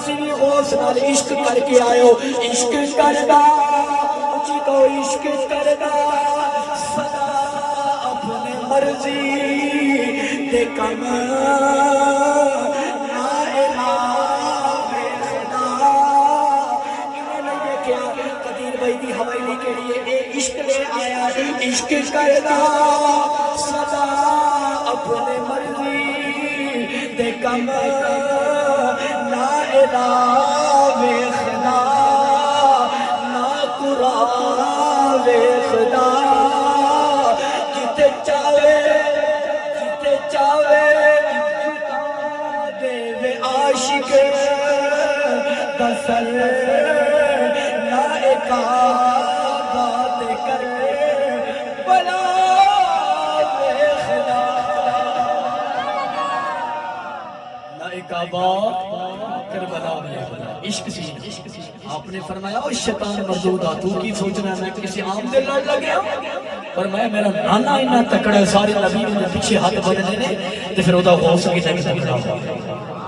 تسی بھی غوث نال عشق کر کے آئے ہو عشق کردا اچھی کو عشق کردا سدا اپنے مرضی دے کم حویلی کے لیے اے عشق لے آیا عشق کردا سدا اپنے مرضی دے کم نا الہ ویخدا نا قرآن ویخدا جتے چاہے جتا دے وے عاشق دسل بات کر بلا خدا لائق آباد کربلا میں عشق سی آپ نے فرمایا او شیطان مردودا تو کی سوچنا میں کسی عام دل لڑ لگیا پر میں میرا نانا اتنا تکڑا ہے سارے نبی نے پیچھے ہاتھ بڑھنے نے تو پھر وہ دا غوث کی تک